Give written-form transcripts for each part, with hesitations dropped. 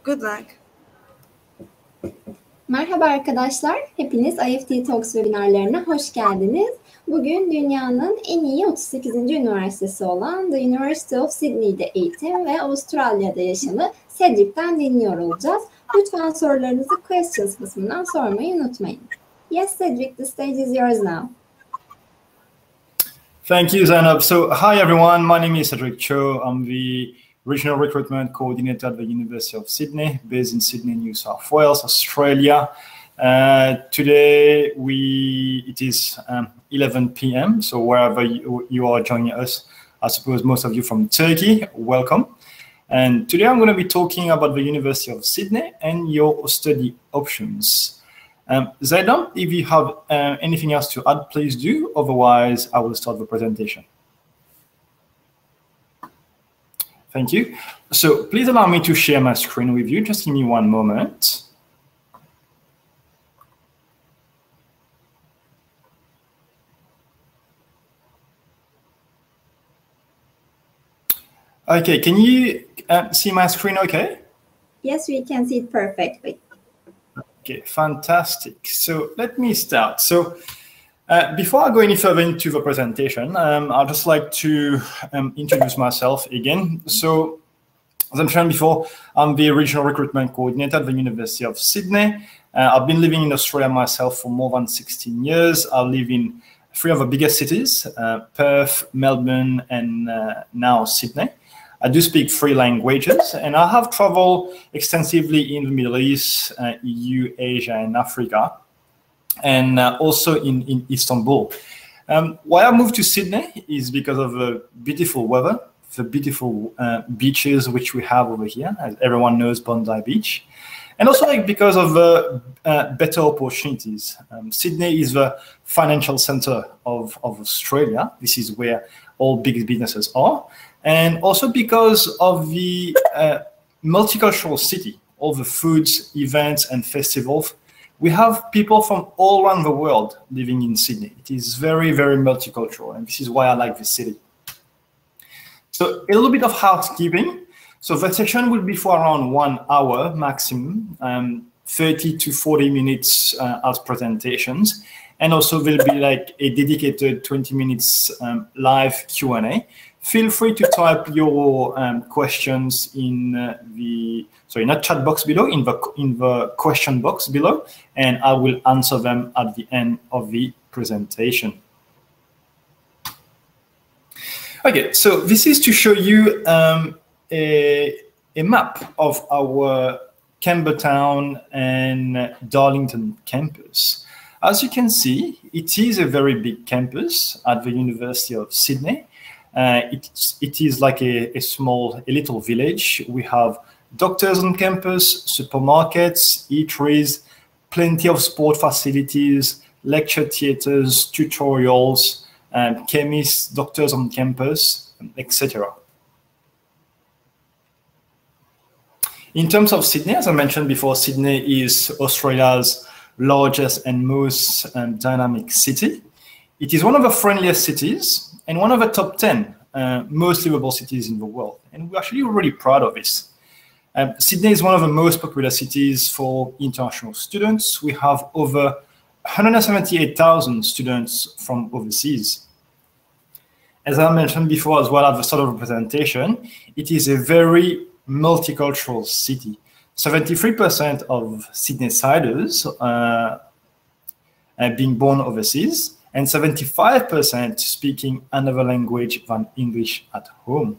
Good luck. Merhaba arkadaşlar, hepiniz IEFT Talks webinarlarına hoş geldiniz. Bugün dünyanın en iyi 38. üniversitesi olan The University of Sydney'de eğitim ve Avustralya'da yaşamı Cedric'ten dinliyor olacağız. Lütfen sorularınızı questions kısmından sormayı unutmayın. Yes, Cedric, the stage is yours now. Thank you, Zainab. So, hi everyone, my name is Cedric Cho. I'm the Regional Recruitment Coordinator at the University of Sydney, based in Sydney, New South Wales, Australia. Today, it is 11 p.m., so wherever you are joining us, I suppose most of you from Turkey, welcome. And today I'm going to be talking about the University of Sydney and your study options. Zainab, if you have anything else to add, please do. Otherwise, I will start the presentation. Thank you. So please allow me to share my screen with you. Just give me one moment. Okay, can you see my screen okay? Yes, we can see it perfectly. Okay, fantastic. So let me start. So before I go any further into the presentation, I'd just like to introduce myself again. So as I mentioned before, I'm the Regional Recruitment Coordinator at the University of Sydney. I've been living in Australia myself for more than 16 years. I live in three of the biggest cities, Perth, Melbourne, and now Sydney. I do speak three languages, and I have traveled extensively in the Middle East, EU, Asia, and Africa, and also in Istanbul. Why I moved to Sydney is because of the beautiful weather, the beautiful beaches which we have over here, as everyone knows, Bondi Beach, and also because of better opportunities. Sydney is the financial center of Australia. This is where all big businesses are. And also because of the multicultural city, all the foods, events, and festivals. We have people from all around the world living in Sydney. It is very, very multicultural, and this is why I like this city. So a little bit of housekeeping. So the session will be for around 1 hour maximum, 30 to 40 minutes as presentations. And also there'll be like a dedicated 20 minutes live Q&A. Feel free to type your questions in the chat box below, in the question box below, and I will answer them at the end of the presentation. Okay, so this is to show you a map of our Campbelltown and Darlington campus. As you can see, it is a very big campus at the University of Sydney. It is like a little village. We have doctors on campus, supermarkets, eateries, plenty of sport facilities, lecture theaters, tutorials, chemists, doctors on campus, etc. In terms of Sydney, as I mentioned before, Sydney is Australia's largest and most dynamic city. It is one of the friendliest cities and one of the top 10 most livable cities in the world. And we're actually really proud of this. Sydney is one of the most popular cities for international students. We have over 178,000 students from overseas. As I mentioned before as well at the start of the presentation, it is a very multicultural city. 73% of Sydneysiders are being born overseas, and 75% speaking another language than English at home.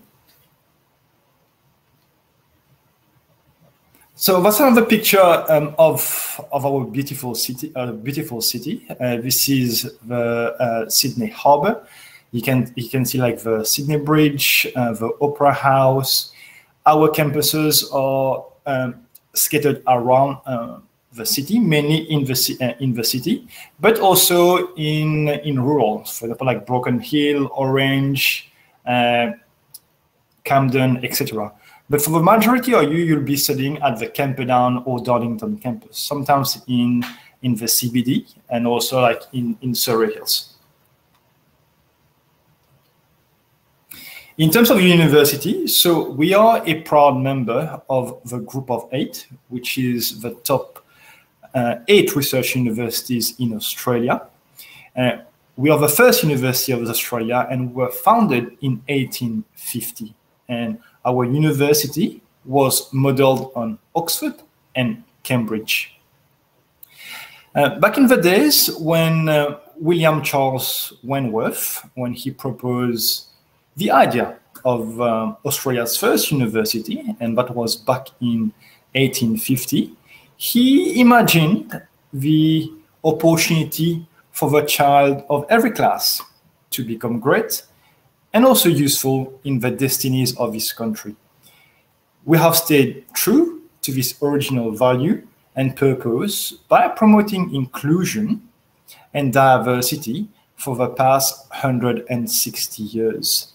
So that's another picture of our beautiful city. This is the Sydney Harbour. You can see like the Sydney Bridge, the Opera House. Our campuses are scattered around the city, mainly in the city, but also in rural, for example, like Broken Hill, Orange, Camden, etc. But for the majority of you, you'll be studying at the Campbelltown or Darlington campus, sometimes in the CBD and also like in Surrey Hills. In terms of university, so we are a proud member of the Group of 8, which is the top 8 research universities in Australia. We are the first university of Australia, and we were founded in 1850. And our university was modeled on Oxford and Cambridge. Back in the days when William Charles Wentworth, when he proposed the idea of Australia's first university, and that was back in 1850, he imagined the opportunity for the child of every class to become great and also useful in the destinies of his country. We have stayed true to this original value and purpose by promoting inclusion and diversity for the past 160 years.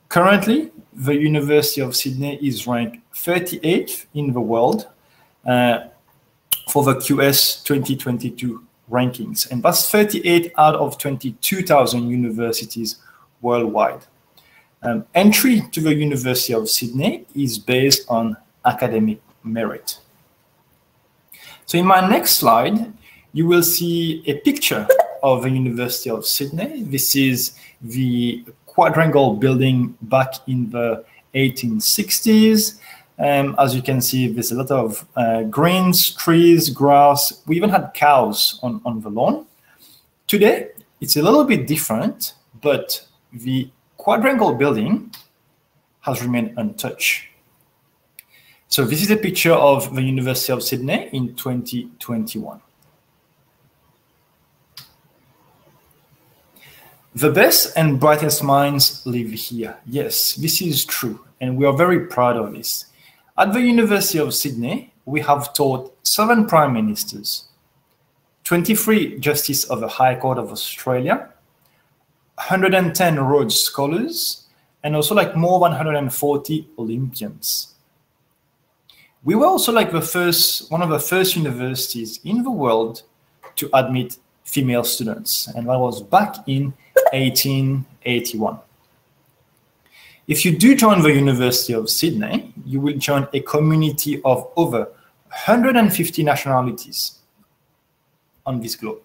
Currently, the University of Sydney is ranked 38th in the world for the QS 2022 rankings, and that's 38 out of 22,000 universities worldwide. Entry to the University of Sydney is based on academic merit. So in my next slide, you will see a picture of the University of Sydney. This is the quadrangle building back in the 1860s. As you can see, there's a lot of greens, trees, grass. We even had cows on the lawn. Today, it's a little bit different, but the quadrangle building has remained untouched. So this is a picture of the University of Sydney in 2021. The best and brightest minds live here. Yes, this is true, and we are very proud of this. At the University of Sydney, we have taught 7 prime ministers, 23 justices of the High Court of Australia, 110 Rhodes Scholars, and also like more than 140 Olympians. We were also like one of the first universities in the world to admit female students, and that was back in 1881. If you do join the University of Sydney, you will join a community of over 150 nationalities on this globe.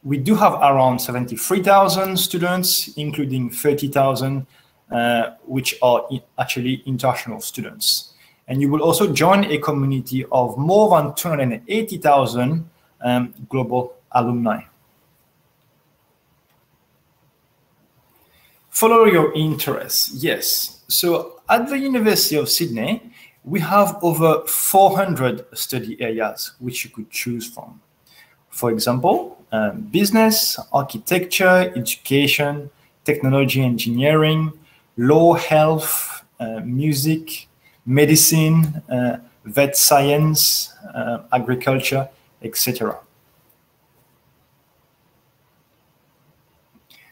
We do have around 73,000 students, including 30,000, which are actually international students. And you will also join a community of more than 280,000 global alumni. Follow your interests. Yes. So at the University of Sydney, we have over 400 study areas which you could choose from. For example, business, architecture, education, technology, engineering, law, health, music, medicine, vet science, agriculture, etc.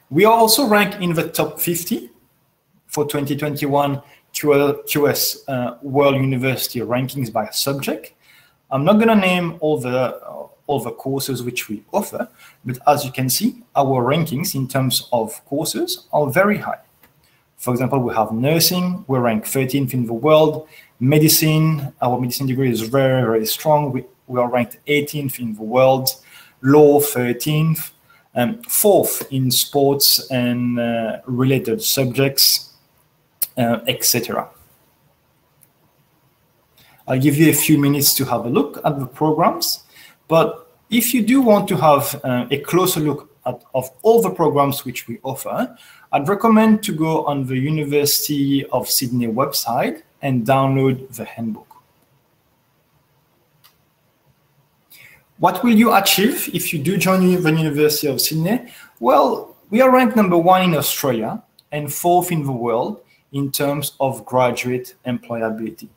We are also ranked in the top 50 for 2021 QS World University rankings by subject. I'm not going to name all the courses which we offer, but as you can see, our rankings in terms of courses are very high. For example, we have nursing, we're ranked 13th in the world. Medicine, our medicine degree is very, very strong. We are ranked 18th in the world. Law, 13th. 4th in sports and related subjects, etc. I'll give you a few minutes to have a look at the programs, but if you do want to have a closer look of all the programs which we offer, I'd recommend to go on the University of Sydney website and download the handbook. What will you achieve if you do join the University of Sydney? Well, we are ranked number 1 in Australia and 4th in the world in terms of graduate employability.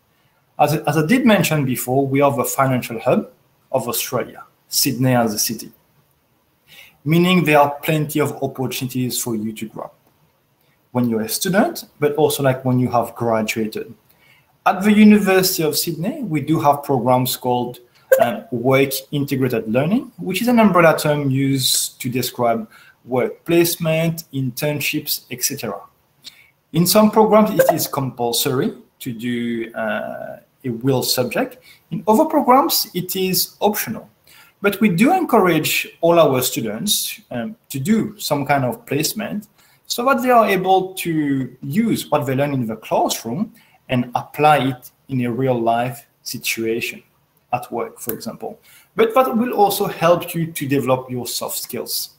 As I did mention before, we are the financial hub of Australia, Sydney as a city, meaning there are plenty of opportunities for you to grow when you're a student, but also like when you have graduated. At the University of Sydney, we do have programs called work integrated learning, which is an umbrella term used to describe work placement, internships, etc. In some programs, it is compulsory to do a will subject. In other programs, it is optional. But we do encourage all our students to do some kind of placement so that they are able to use what they learn in the classroom and apply it in a real life situation at work, for example. But that will also help you to develop your soft skills.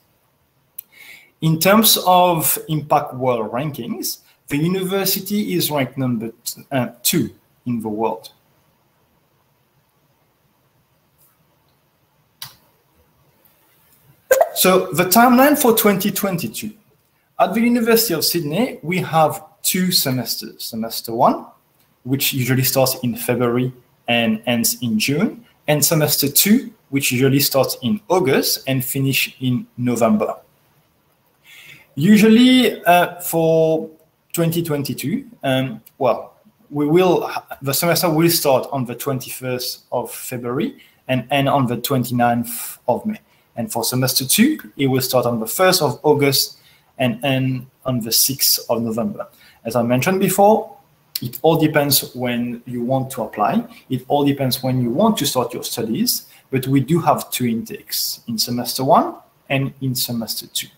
In terms of Impact World rankings, the university is ranked number 2 in the world. So the timeline for 2022. At the University of Sydney, we have 2 semesters. Semester 1, which usually starts in February and ends in June, and semester 2, which usually starts in August and finish in November. Usually for 2022, the semester will start on the 21st of February and end on the 29th of May. And for semester 2, it will start on the 1st of August and end on the 6th of November. As I mentioned before, it all depends when you want to apply. It all depends when you want to start your studies, but we do have 2 intakes, in semester 1 and in semester 2.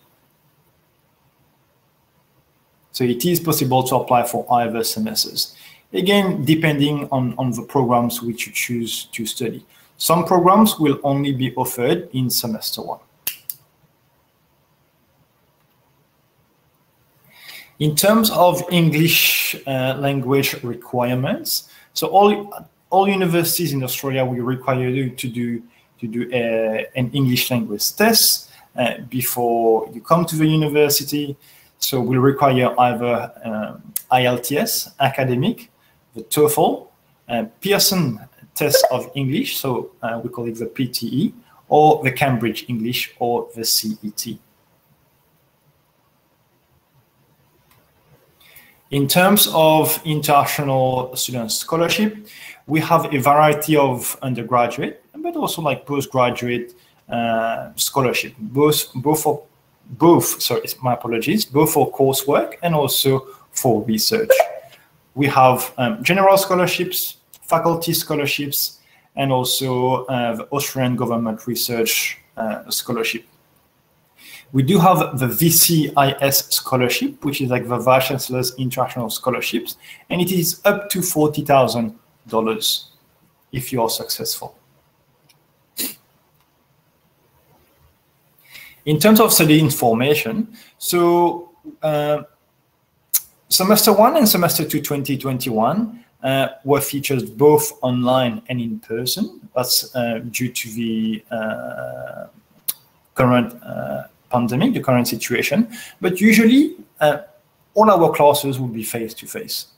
So it is possible to apply for either semesters. Again, depending on the programs which you choose to study. Some programs will only be offered in semester 1. In terms of English language requirements, so all universities in Australia will require you to do an English language test before you come to the university. So we'll require either IELTS, academic, the TOEFL, Pearson test of English, so we call it the PTE, or the Cambridge English, or the CET. In terms of international student scholarship, we have a variety of undergraduate, but also like postgraduate scholarship, both for coursework and also for research. We have general scholarships, faculty scholarships, and also the Australian government research scholarship. We do have the VCIS scholarship, which is like the Vice Chancellor's International Scholarships, and it is up to $40,000 if you are successful. In terms of study information, so semester 1 and semester 2 2021 were featured both online and in person. That's due to the current pandemic, the current situation. But usually, all our classes will be face-to-face.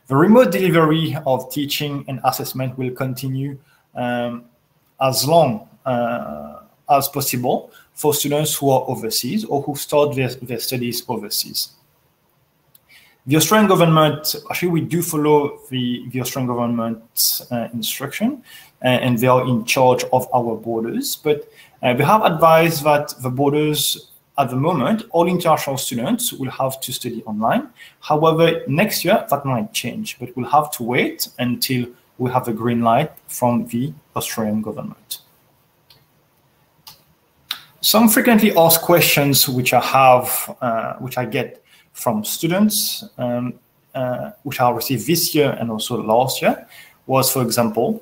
The remote delivery of teaching and assessment will continue as long as possible for students who are overseas or who start their studies overseas. The Australian government, actually we do follow the Australian government's instruction, and they are in charge of our borders, but they have advised that the borders, at the moment, all international students will have to study online. However, next year that might change, but we'll have to wait until we have a green light from the Australian government. Some frequently asked questions which I get from students, which I received this year and also last year, was, for example,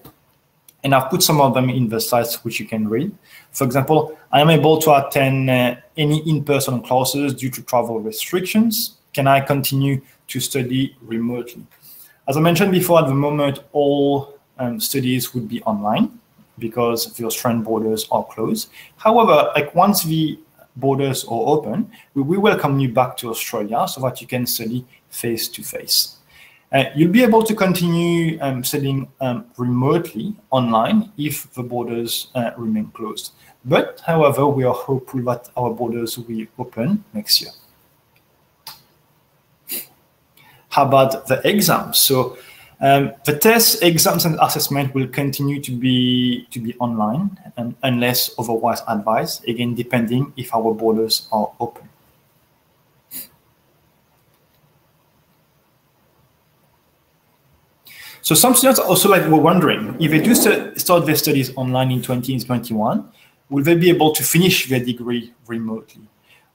and I've put some of them in the slides which you can read. For example, I am able to attend any in-person classes due to travel restrictions. Can I continue to study remotely? As I mentioned before, at the moment, all studies would be online because the Australian borders are closed. However, like once the borders are open, we welcome you back to Australia so that you can study face-to-face. You'll be able to continue studying remotely online if the borders remain closed. But, however, we are hopeful that our borders will open next year. How about the exams? So the tests, exams, and assessment will continue to be online unless otherwise advised, again, depending if our borders are open. So some students also were wondering, if they do start their studies online in 2021, will they be able to finish their degree remotely?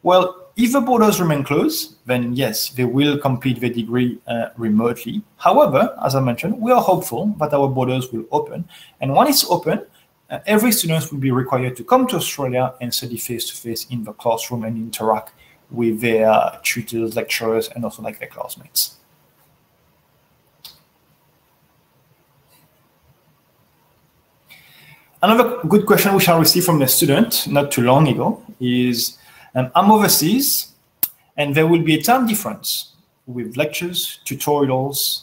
Well, if the borders remain closed, then yes, they will complete their degree remotely. However, as I mentioned, we are hopeful that our borders will open. And when it's open, every student will be required to come to Australia and study face-to-face in the classroom and interact with their tutors, lecturers, and also like their classmates. Another good question which I received from a student not too long ago is, I'm overseas and there will be a time difference with lectures, tutorials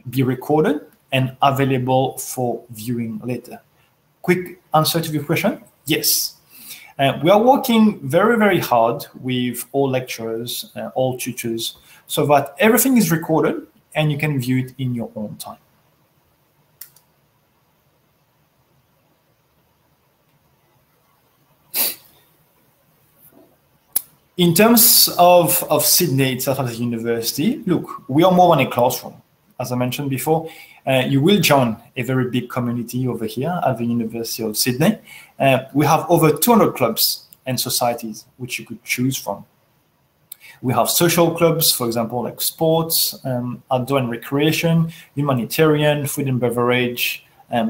be recorded and available for viewing later. Quick answer to your question, yes. We are working very, very hard with all lecturers, all tutors, so that everything is recorded and you can view it in your own time. In terms of Sydney itself as a university, look, we are more than a classroom. As I mentioned before, you will join a very big community over here at the University of Sydney. We have over 200 clubs and societies which you could choose from. We have social clubs, for example, like sports, outdoor and recreation, humanitarian, food and beverage,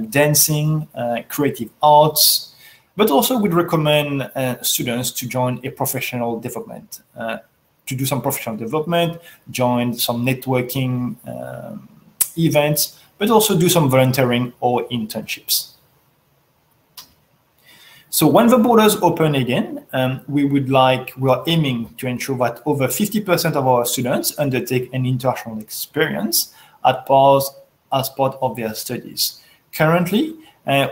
dancing, creative arts. But also we'd recommend students to join a professional development, to do some professional development, join some networking events, but also do some volunteering or internships. So when the borders open again, we are aiming to ensure that over 50% of our students undertake an international experience as part of their studies. Currently,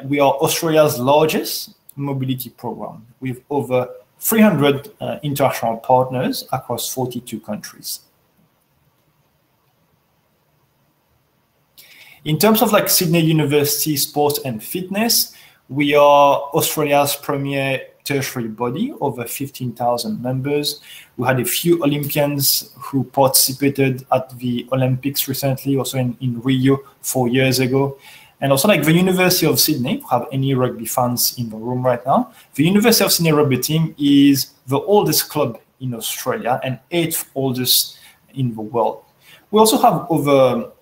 we are Australia's largest mobility program with over 300 international partners across 42 countries. In terms of like Sydney University Sports and Fitness, we are Australia's premier tertiary body, over 15,000 members. We had a few Olympians who participated at the Olympics recently, also in Rio 4 years ago. And also like the University of Sydney, we have any rugby fans in the room right now. The University of Sydney rugby team is the oldest club in Australia and 8th oldest in the world. We also have other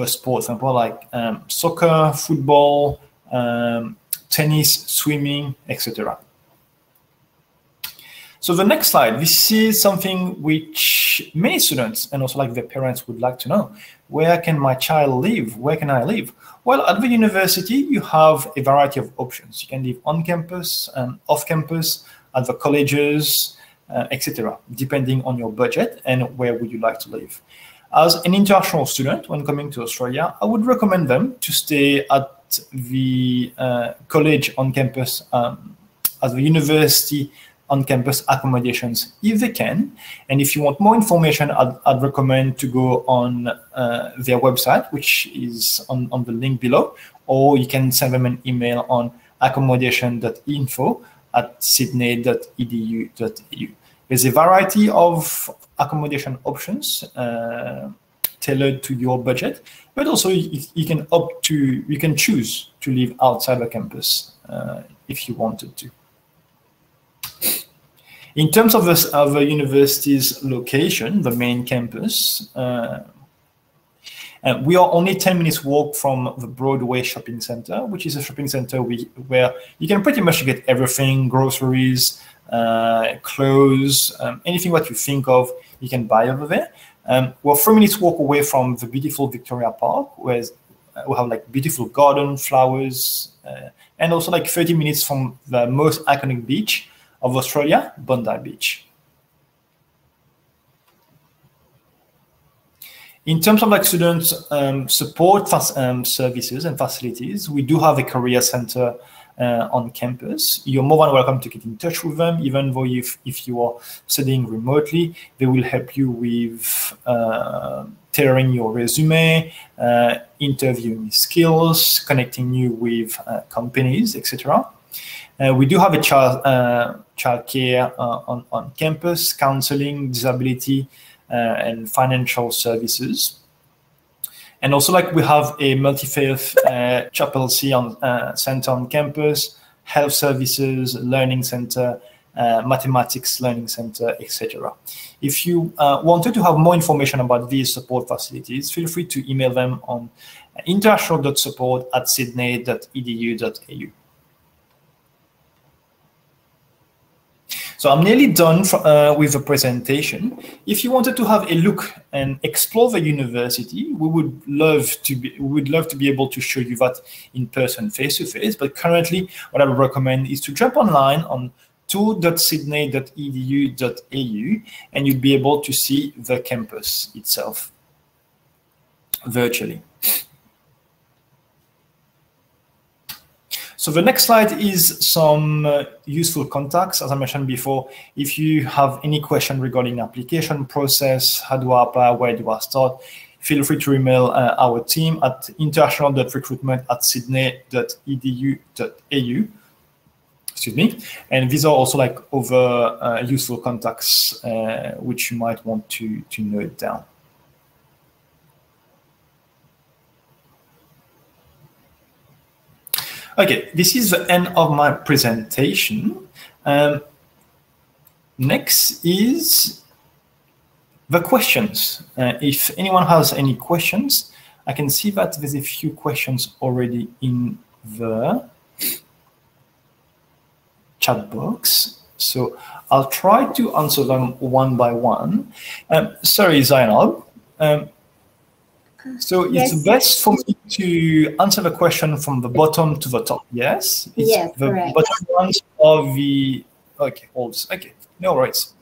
sports, for example, like soccer, football, tennis, swimming, etc. So the next slide, this is something which many students and also like their parents would like to know. Where can my child live? Where can I live? Well, at the university, you have a variety of options. You can live on campus, off campus, at the colleges, etc., depending on your budget and where would you like to live. As an international student, when coming to Australia, I would recommend them to stay at the college on campus, at the university on-campus accommodations if they can. And if you want more information, I'd recommend to go on their website, which is on the link below, or you can send them an email on accommodation.info@sydney.edu.au. There's a variety of accommodation options tailored to your budget, but also you can choose to live outside the campus if you wanted to. In terms of the university's location, the main campus, we are only 10 minutes walk from the Broadway shopping center, which is a shopping center where you can pretty much get everything, groceries, clothes, anything what you think of, you can buy over there. We're 3 minutes walk away from the beautiful Victoria Park, where we have like beautiful garden, flowers, and also like 30 minutes from the most iconic beach of Australia, Bondi Beach. In terms of like student support services and facilities, we do have a career center on campus. You're more than welcome to get in touch with them, even though if you are studying remotely, they will help you with tailoring your resume, interviewing skills, connecting you with companies, etc. We do have a childcare on campus, counseling, disability, and financial services. And also, like, we have a multi-faith chaplaincy center on campus, health services, learning center, mathematics learning center, etc. If you wanted to have more information about these support facilities, feel free to email them on international.support@sydney.edu.au. So I'm nearly done with the presentation. If you wanted to have a look and explore the university, we would love to be able to show you that in person, face to face. But currently, what I would recommend is to jump online on tour.sydney.edu.au, and you'll be able to see the campus itself virtually. So the next slide is some useful contacts. As I mentioned before, if you have any question regarding application process, how do I apply, where do I start, feel free to email our team at international.recruitment@sydney.edu.au. Excuse me. And these are also like other useful contacts which you might want to note down. Okay, this is the end of my presentation. Next is the questions. If anyone has any questions, I can see that there's a few questions already in the chat box. So I'll try to answer them one by one. Sorry, Zainab. So it's yes. best for me to answer the question from the bottom to the top, yes? Yes, the correct. bottom ones of the, okay, okay, no worries.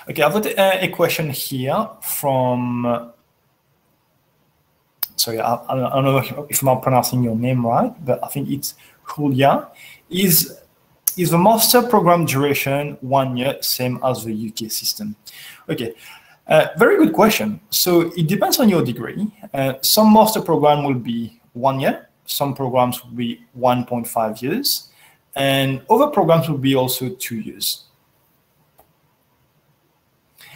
Okay, I've got a question here from, sorry, I don't know if I'm pronouncing your name right, but I think it's Julia. Is the master program duration 1 year, same as the UK system? Okay, very good question. So it depends on your degree. Some master program will be 1 year, some programs will be 1.5 years, and other programs will be also 2 years.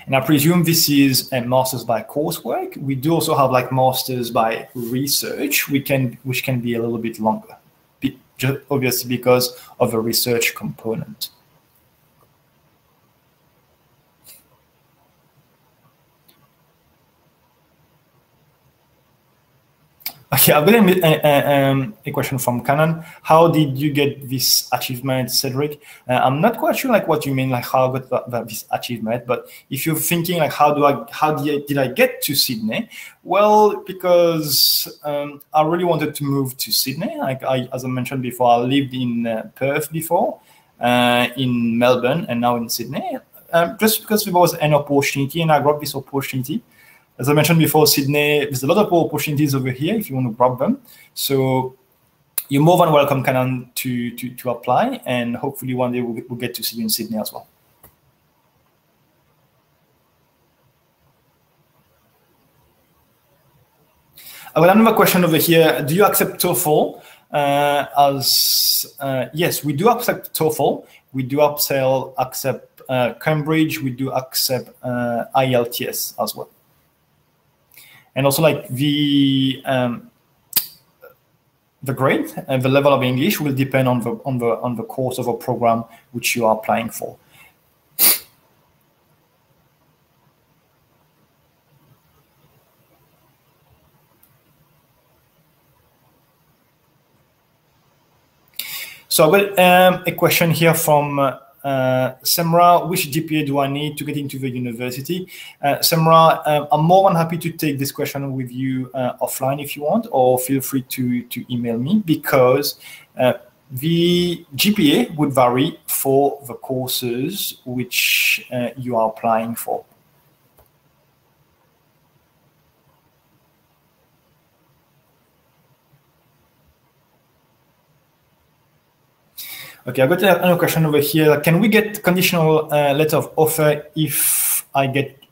And I presume this is a master's by coursework. We do also have like masters by research, which can be a little bit longer, just obviously because of the research component. Okay, I've got a question from Canon. How did you get this achievement, Cedric? I'm not quite sure like what you mean, like how I got this achievement, but if you're thinking like how did I get to Sydney? Well, because I really wanted to move to Sydney. Like as I mentioned before, I lived in Perth before, in Melbourne, and now in Sydney. Just because there was an opportunity, and I grabbed this opportunity. As I mentioned before, Sydney, there's a lot of opportunities over here if you want to grab them. So you're more than welcome, Canon, to apply, and hopefully one day we'll get to see you in Sydney as well. I got another question over here. Do you accept TOEFL? Yes, we do accept TOEFL. We do accept Cambridge. We do accept IELTS as well. And also, like the grade and the level of English will depend on the course of a program which you are applying for. So I've got a question here from Semra. Which GPA do I need to get into the university? Semra, I'm more than happy to take this question with you offline if you want, or feel free to email me, because the GPA would vary for the courses which you are applying for. Okay, I've got another question over here. Can we get conditional letter of offer if I get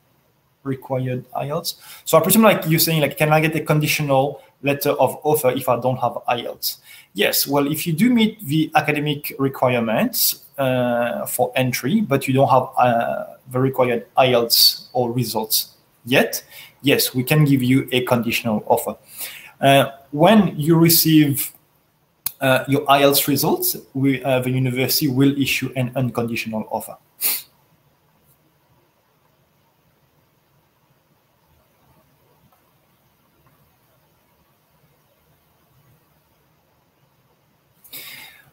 required IELTS. So I presume like you're saying, like, can I get a conditional letter of offer if I don't have IELTS? Yes, well, if you do meet the academic requirements for entry, but you don't have the required IELTS or results yet, yes, we can give you a conditional offer. When you receive your IELTS results, the university will issue an unconditional offer.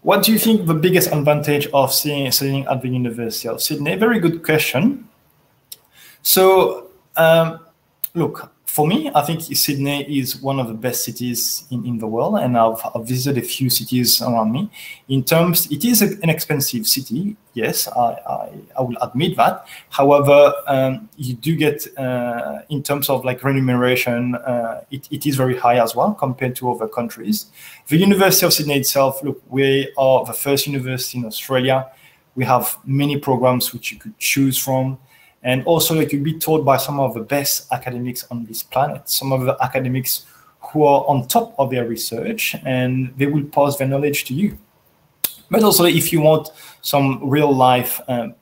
What do you think the biggest advantage of studying at the University of Sydney? Very good question. So, look, for me, I think Sydney is one of the best cities in the world, and I've visited a few cities around me. In terms, it is an expensive city, yes, I will admit that. However, you do get, in terms of like remuneration, it is very high as well compared to other countries. The University of Sydney itself, look, we are the first university in Australia. We have many programs which you could choose from. And also, like, you'll be taught by some of the best academics on this planet, some of the academics who are on top of their research, and they will pass their knowledge to you. But also, if you want some real life to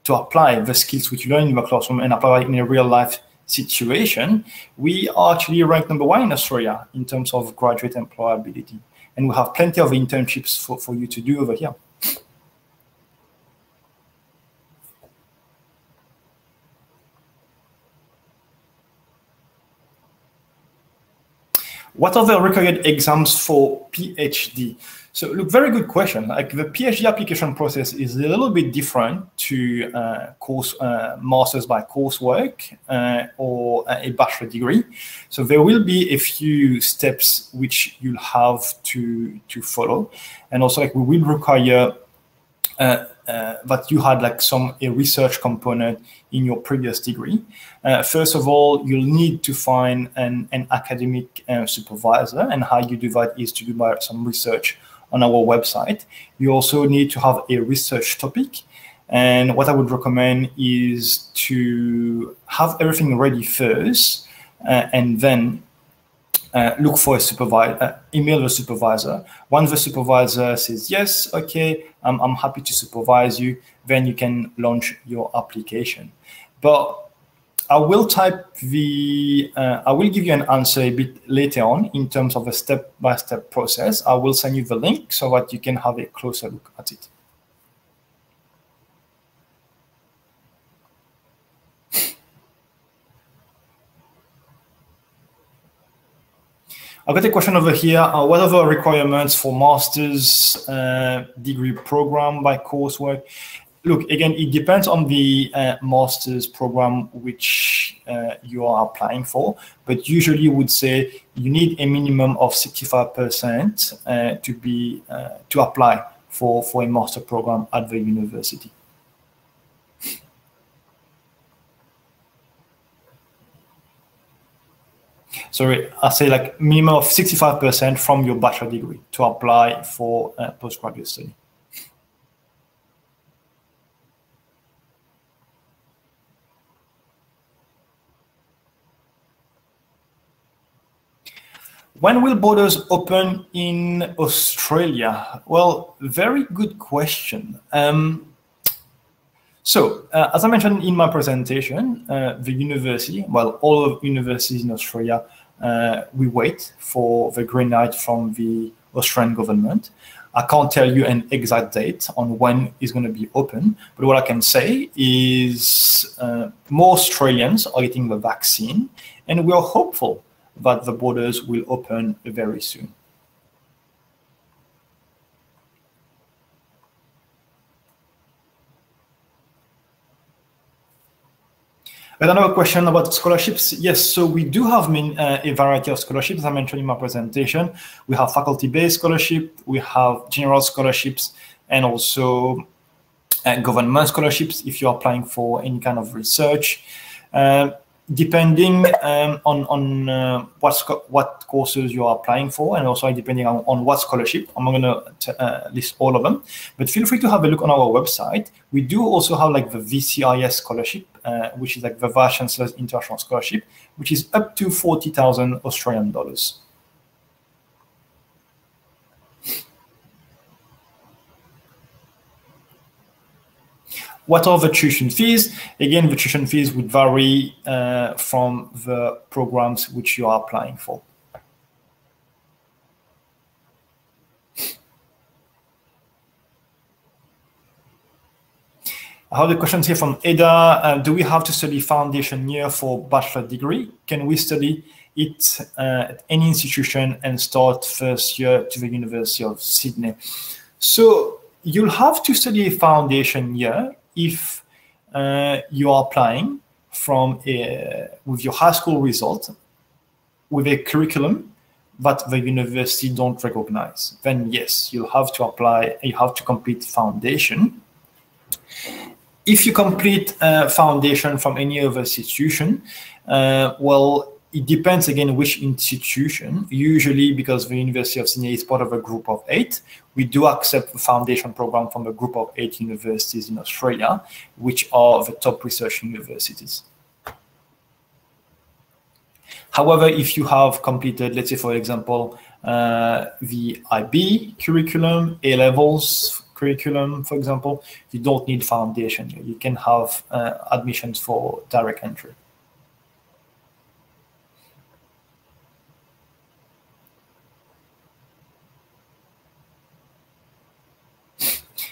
apply the skills which you learn in the classroom and apply in a real life situation, we are actually ranked #1 in Australia in terms of graduate employability. And we have plenty of internships for you to do over here. What are the required exams for PhD? So, look, very good question. Like, the PhD application process is a little bit different to master's by coursework or a bachelor degree. So there will be a few steps which you'll have to follow, and also, like, we will require that you had like a research component in your previous degree. First of all, you'll need to find an academic supervisor, and how you do that is to do some research on our website. You also need to have a research topic, and what I would recommend is to have everything ready first, and then look for a supervisor, email the supervisor. Once the supervisor says, yes, okay, I'm happy to supervise you, then you can launch your application. But I will I will give you an answer a bit later on in terms of a step-by-step process. I will send you the link so that you can have a closer look at it. I've got a question over here. What are the requirements for master's degree program by coursework? Look, again, it depends on the master's program which you are applying for, but usually you would say you need a minimum of 65% to apply for a master program at the university. Sorry, I say like minimum of 65% from your bachelor degree to apply for postgraduate study. When will borders open in Australia? Well, very good question. So, as I mentioned in my presentation, the university, well, all of universities in Australia, we wait for the green light from the Australian government. I can't tell you an exact date on when it's going to be open, but what I can say is more Australians are getting the vaccine, and we are hopeful that the borders will open very soon. Another question about scholarships. Yes, so we do have a variety of scholarships, as I mentioned in my presentation. We have faculty-based scholarship, we have general scholarships, and also government scholarships if you're applying for any kind of research. depending on what courses you are applying for, and also depending on what scholarship. I'm not going to list all of them, but feel free to have a look on our website. We do also have like the VCIS scholarship, which is like the Vice Chancellor's International Scholarship, which is up to 40,000 Australian dollars. What are the tuition fees? Again, the tuition fees would vary from the programs which you are applying for. I have the questions here from Eda. Do we have to study foundation year for bachelor degree? Can we study it at any institution and start first year to the University of Sydney? So you'll have to study a foundation year if you are applying with your high school result with a curriculum that the university don't recognize. Then yes, you'll have to apply, you have to complete foundation. If you complete foundation from any other institution, well, it depends again which institution. Usually, because the University of Sydney is part of a group of 8, we do accept the foundation program from a group of 8 universities in Australia, which are the top research universities. However, if you have completed, let's say, for example, the IB curriculum, A-levels curriculum, for example, you don't need foundation. You can have admissions for direct entry.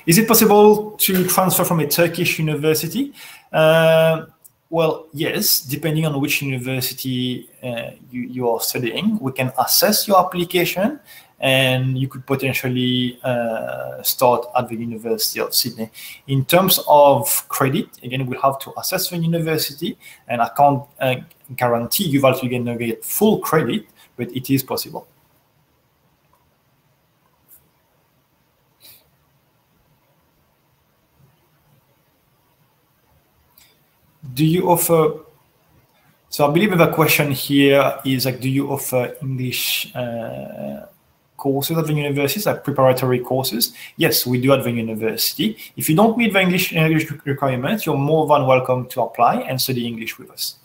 Is it possible to transfer from a Turkish university? Well, yes, depending on which university you are studying, we can assess your application and you could potentially start at the University of Sydney. In terms of credit, again, we'll have to assess the university, and I can't guarantee you that you're going to get full credit, but it is possible. Do you offer, so I believe the question here is like, do you offer English courses at the universities, like preparatory courses? Yes, we do at the university. If you don't meet the English requirements, you're more than welcome to apply and study English with us.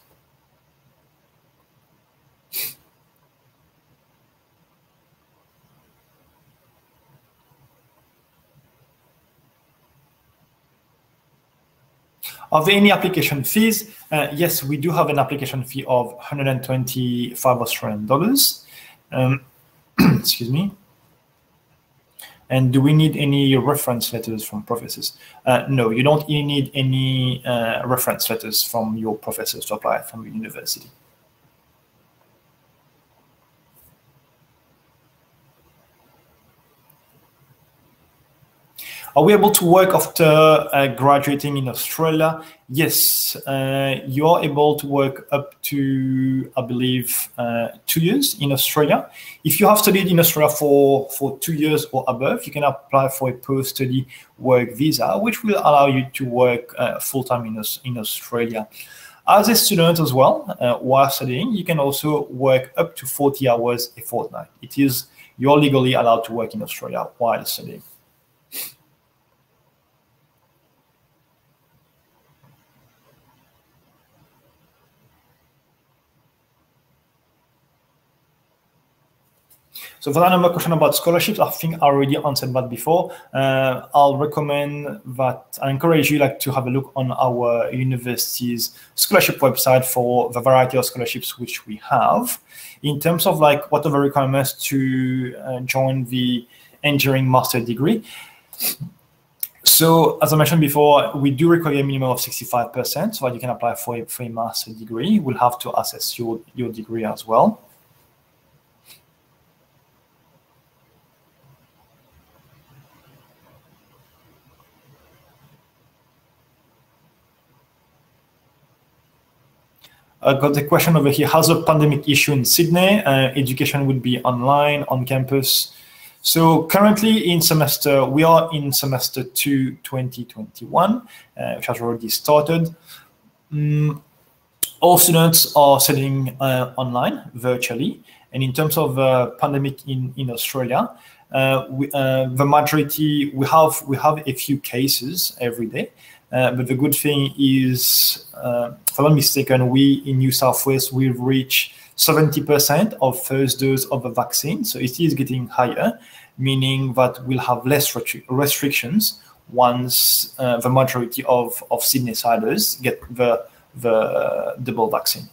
Are there any application fees? Yes, we do have an application fee of 125 Australian dollars. Excuse me. And do we need any reference letters from professors? No, you don't need any reference letters from your professors to apply from the university. Are we able to work after graduating in Australia? Yes, you are able to work up to, I believe, 2 years in Australia. If you have studied in Australia for 2 years or above, you can apply for a post-study work visa, which will allow you to work full-time in Australia. As a student as well, while studying, you can also work up to 40 hours a fortnight. You're legally allowed to work in Australia while studying. So for another question about scholarships, I think I already answered that before. I'll recommend that, I encourage you to have a look on our university's scholarship website for the variety of scholarships which we have. In terms of what are the requirements to join the engineering master degree. So as I mentioned before, we do require a minimum of 65% so that you can apply for a master degree. We'll have to assess your degree as well. I got the question over here. How's the pandemic issue in Sydney? Education would be online, on campus. So currently we are in semester 2, 2021, which has already started. all students are studying online, virtually. And in terms of pandemic in Australia, the majority, we have a few cases every day. But the good thing is, if I'm not mistaken, we in New South Wales, we've reached 70% of first dose of the vaccine. So it is getting higher, meaning that we'll have less restrictions once the majority of Sydney-siders get the double vaccine.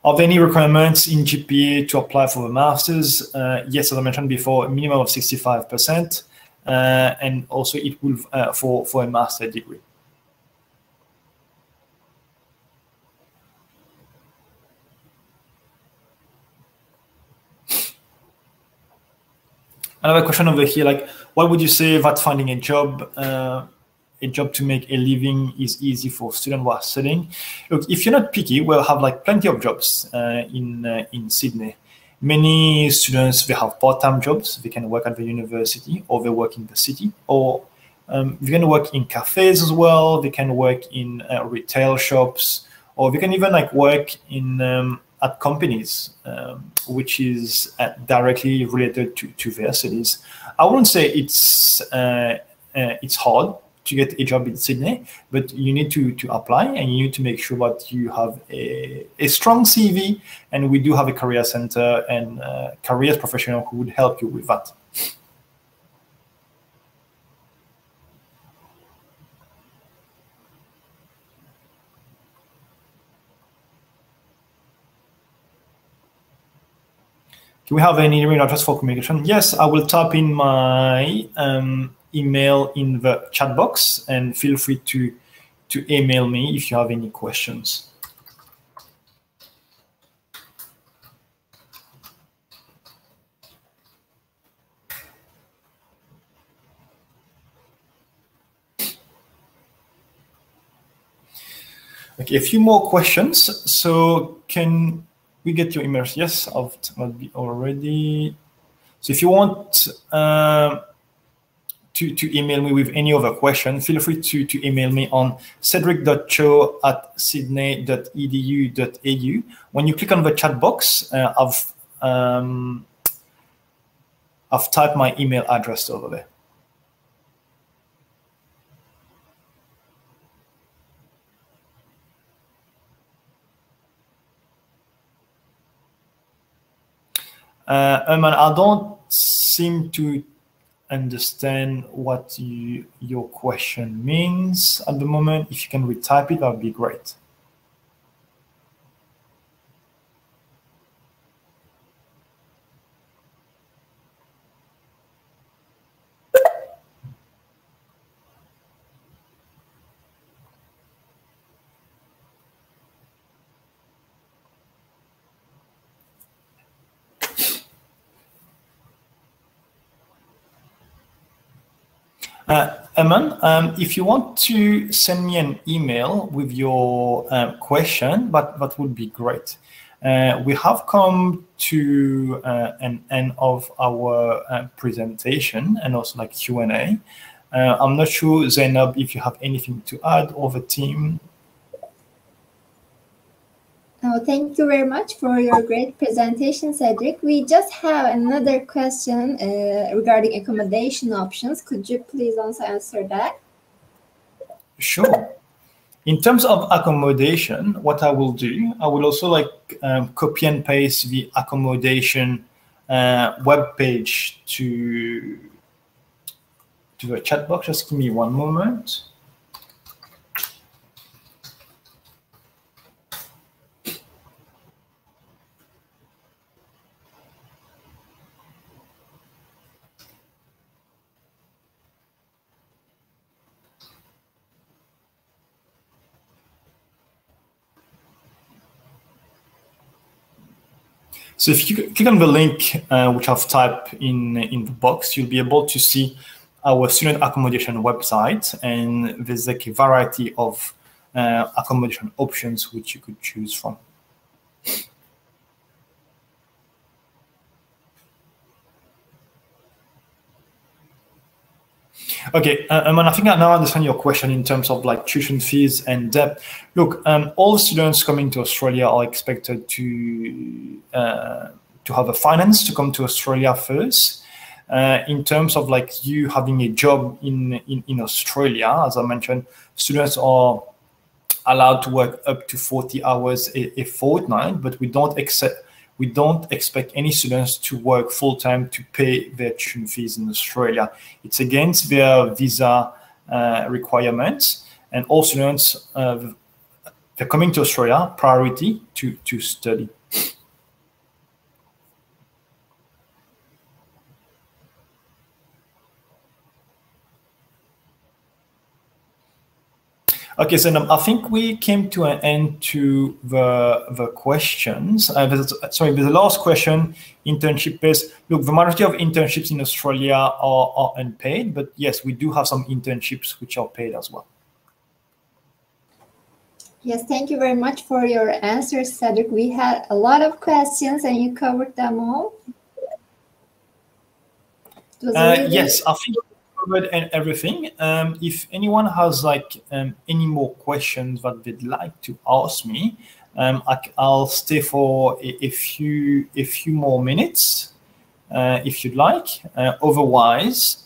Are there any requirements in GPA to apply for the masters? Yes, as I mentioned before, a minimum of 65%, and also it will for a master degree. Another question over here, like, what would you say that finding a job to make a living is easy for students who are studying? Look, if you're not picky, we'll have like plenty of jobs in Sydney. Many students, they have part-time jobs. They can work at the university, or they work in the city, or they can work in cafes as well. They can work in retail shops, or they can even like work in at companies, which is directly related to their studies. I wouldn't say it's hard to get a job in Sydney, but you need to apply, and you need to make sure that you have a strong CV, and we do have a career center and careers professional who would help you with that. Do we have any email address for communication? Yes, I will type in my email in the chat box, and feel free to email me if you have any questions. Okay, a few more questions. So can we get your emails? Yes, I'll be already. So if you want to email me with any other question, feel free to email me on cedric.cho@sydney.edu.au. When you click on the chat box, I've typed my email address over there. I don't seem to understand what your question means at the moment. If you can retype it, that would be great. Eman, if you want to send me an email with your question, that would be great. We have come to an end of our presentation, and also like Q&A. I'm not sure, Zainab, if you have anything to add, or the team. Oh, thank you very much for your great presentation, Cedric. We just have another question regarding accommodation options. Could you please also answer that? Sure. In terms of accommodation, what I will do, I will also like copy and paste the accommodation web page to the chat box. Just give me one moment. So if you click on the link which I've typed in the box, you'll be able to see our student accommodation website, and there's like a variety of accommodation options which you could choose from. Okay, and I think I now understand your question in terms of like tuition fees and debt. Look, all students coming to Australia are expected to have a finance to come to Australia first. In terms of like you having a job in Australia, as I mentioned, students are allowed to work up to 40 hours a fortnight, but we don't expect any students to work full-time to pay their tuition fees in Australia. It's against their visa requirements, and all students, they're coming to Australia, priority to study. Okay, so I think we came to an end to the questions. Sorry, the last question, internship based. Look, the majority of internships in Australia are unpaid, but yes, we do have some internships which are paid as well. Yes, thank you very much for your answers, Cedric. We had a lot of questions and you covered them all. Yes, I think and everything. If anyone has like any more questions that they'd like to ask me, I'll stay for a few more minutes if you'd like. Otherwise,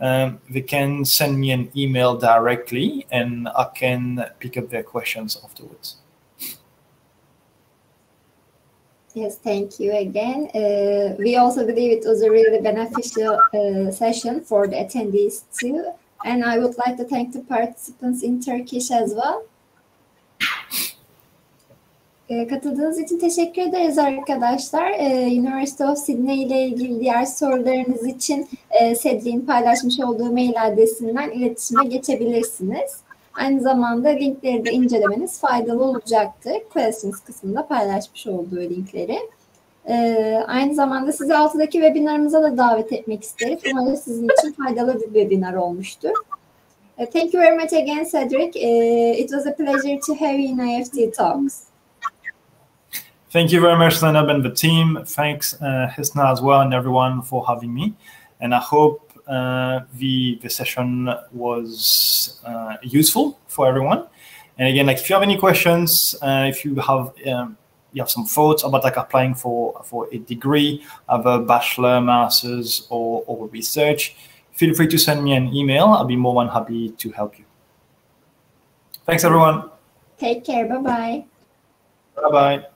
they can send me an email directly and I can pick up their questions afterwards. Yes, thank you again. We also believe it was a really beneficial session for the attendees too. And I would like to thank the participants in Turkish as well. Katıldığınız için teşekkür ederiz arkadaşlar. University of Sydney ile ilgili diğer sorularınız için Cedric'in paylaşmış olduğu mail adresinden iletişime geçebilirsiniz. Aynı zamanda linkleri de incelemeniz faydalı olacaktır. Questions kısmında paylaşmış olduğu linkleri. Aynı zamanda sizi altıdaki webinarımıza da davet etmek isteriz. Umarım sizin için faydalı bir webinar olmuştur. Thank you very much again, Cedric. It was a pleasure to have you in IEFT Talks. Thank you very much, Zainab and the team. Thanks, Hisna as well, and everyone for having me. And I hope the session was useful for everyone. And again, like if you have any questions, if you have some thoughts about like applying for a degree, either bachelor, master's, or research, feel free to send me an email. I'll be more than happy to help you. Thanks, everyone. Take care. Bye-bye. Bye-bye.